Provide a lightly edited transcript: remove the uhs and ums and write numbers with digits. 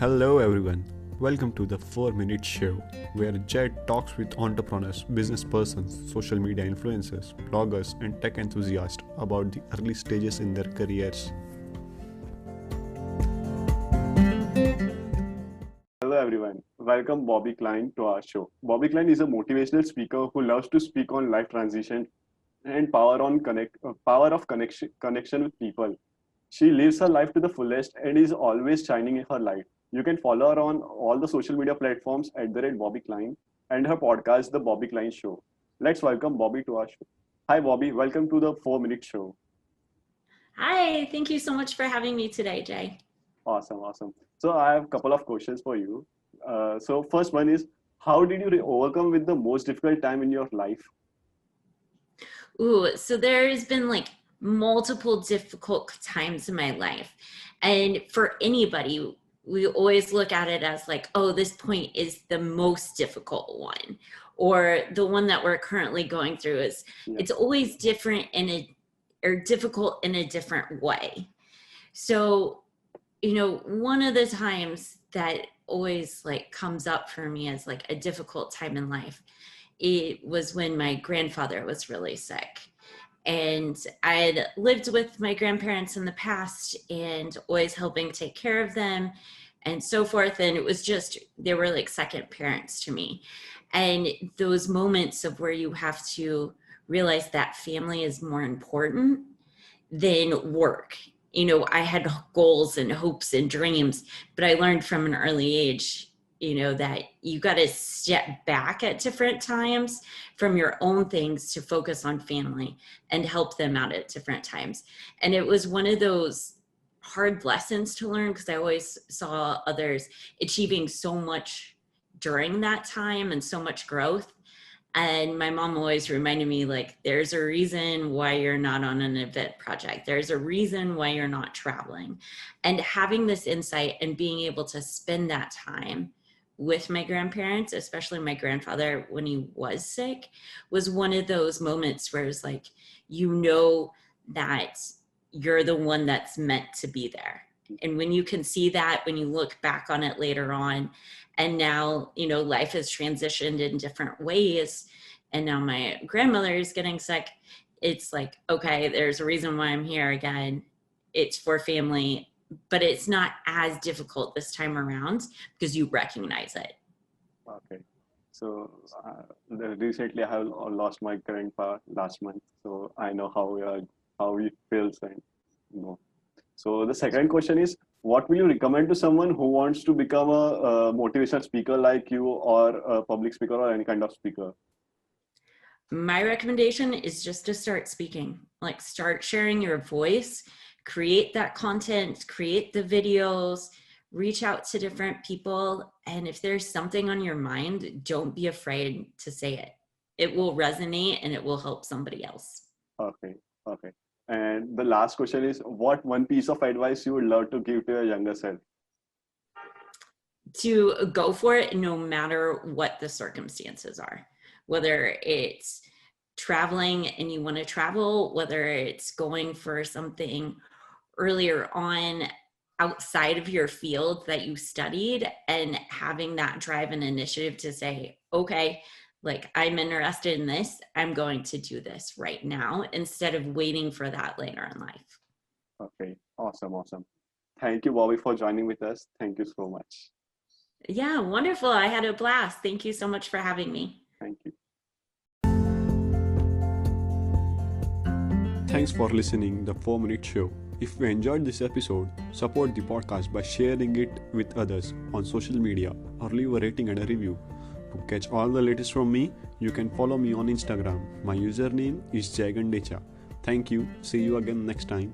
Hello everyone. Welcome to the 4 Minute Show, where Jed talks with entrepreneurs, business persons, social media influencers, bloggers, and tech enthusiasts about the early stages in their careers. Hello everyone. Welcome Bobbi Klein to our show. Bobbi Klein is a motivational speaker who loves to speak on life transition and power of connection with people. She lives her life to the fullest and is always shining in her light. You can follow her on all the social media platforms at the rate Bobbi Klein and her podcast, The Bobbi Klein Show. Let's welcome Bobbi to our show. Hi Bobbi, welcome to the 4 Minute Show. Hi, thank you so much for having me today, Jay. Awesome. So I have a couple of questions for you. So first one is, how did you overcome with the most difficult time in your life? So there's been multiple difficult times in my life. And for anybody, we always look at it as this point is the most difficult one, or the one that we're currently going through it's always different or difficult in a different way. So, one of the times that always comes up for me as a difficult time in life, it was when my grandfather was really sick. And I had lived with my grandparents in the past and always helping take care of them and so forth. And it was they were like second parents to me. And those moments of where you have to realize that family is more important than work. I had goals and hopes and dreams, but I learned from an early age that you got to step back at different times from your own things to focus on family and help them out at different times. And it was one of those hard lessons to learn because I always saw others achieving so much during that time and so much growth. And my mom always reminded me, there's a reason why you're not on an event project. There's a reason why you're not traveling. And having this insight and being able to spend that time with my grandparents, especially my grandfather when he was sick, was one of those moments where it's that you're the one that's meant to be there. And when you can see that, when you look back on it later on, and now, life has transitioned in different ways, and now my grandmother is getting sick, it's okay, there's a reason why I'm here again. It's for family. But it's not as difficult this time around because you recognize it. Okay. So recently I have lost my grandpa last month, so I know how it feels, and So the second question is, what will you recommend to someone who wants to become a motivational speaker like you, or a public speaker, or any kind of speaker? My recommendation is just to start speaking, start sharing your voice, create that content, create the videos, reach out to different people. And if there's something on your mind, don't be afraid to say it. It will resonate and it will help somebody else. Okay. And the last question is, what one piece of advice you would love to give to your younger self? To go for it no matter what the circumstances are. Whether it's traveling and you want to travel, whether it's going for something earlier on outside of your field that you studied, and having that drive and initiative to say, okay, I'm interested in this, I'm going to do this right now instead of waiting for that later in life. Okay, awesome. Thank you, Bobbi, for joining with us. Thank you so much. Yeah, wonderful. I had a blast. Thank you so much for having me. Thank you. Thanks for listening the 4 Minute Show. If you enjoyed this episode, support the podcast by sharing it with others on social media or leave a rating and a review. To catch all the latest from me, you can follow me on Instagram. My username is Jagandecha. Thank you. See you again next time.